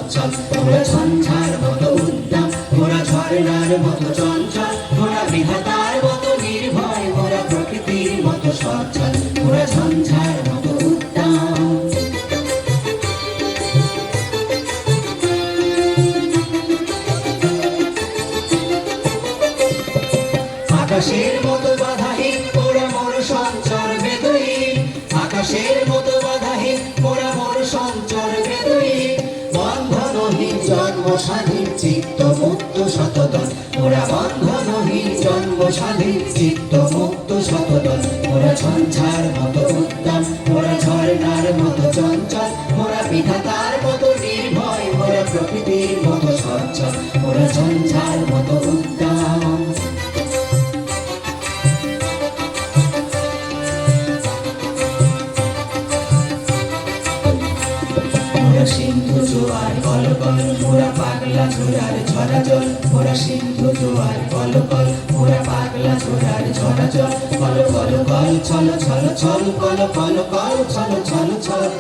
সচ্ছল, মোরা ঝঞ্ঝার মতো উদ্দাম, মোরা ঝর্ণার মতো চঞ্চল, মোরা বিধাতার মতো নির্ভয়, মোরা প্রকৃতির মতো সচ্ছল, মোরা ঝঞ্ঝার মতো উদ্দাম। আকাশের মতো বাধাহীন মোরা মোর সঞ্চর বেদুইন, আকাশের মতো বাধাহীন মোরা মোর সঞ্চর বেদুইন, বন্ধনহীন জন্ম স্বাধীন চিত্ত মুক্ত শতদল, মোরা বন্ধনহীন জন্ম স্বাধীন চিত্ত মুক্ত শতদল, মোরা ঝঞ্ঝার মতো উদ্দাম, মোরা ঝর্ণার মতো চঞ্চল, মোরা বিধাতার মতো নির্ভয়, মোরা প্রকৃতির মতো সচ্ছল, মোরা ঝঞ্ঝার মতো উদ্দাম। মোরা সিন্ধু জোয়ার কলকল, মোরা পাগলা ঝোড়ার ঝরা জল, মোরা সিন্ধু জোয়ার কলকল, মোরা পাগলা ঝোড়ার ঝরা জল, কল কল কল ছল ছল ছল, কল কল কল ছল ছল ছল,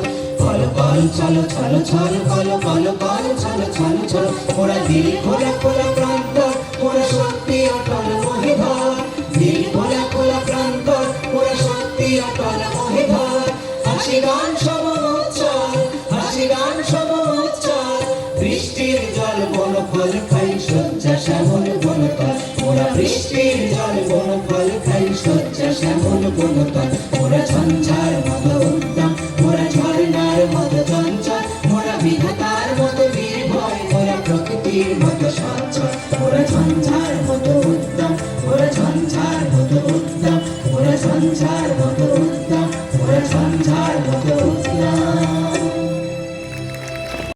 কল কল ছল ছল ছল, কল কল কল ছল ছল ছল, মোরা দিল খোলা খোলা প্রান্ত, মোরা শক্তি অটল মহিধর, দিল খোলা খোলা প্রান্ত, মোরা শক্তি অটল মহিধর, হাসি গান সমুচ্চল, হাসি গান সমুচ্চল, বৃষ্টির জল বন ফল খাই শয্যা শ্যামল বনতল, মোরা বৃষ্টির জল বন ফল খাই শয্যা শ্যামল বনতল, মোরা ঝঞ্ঝার মতো উদ্দাম, মোরা ঝর্ণার মতো চঞ্চল, মোরা বিধাতার মতো নির্ভয়, মোরা প্রকৃতির মতো সচ্ছল, মোরা ঝঞ্ঝার মতো উদ্দাম, মোরা ঝঞ্ঝার মতো উদ্দাম, মোরা ঝঞ্ঝার মতো উদ্দাম, মোরা ঝঞ্ঝার মতো উদ্দাম।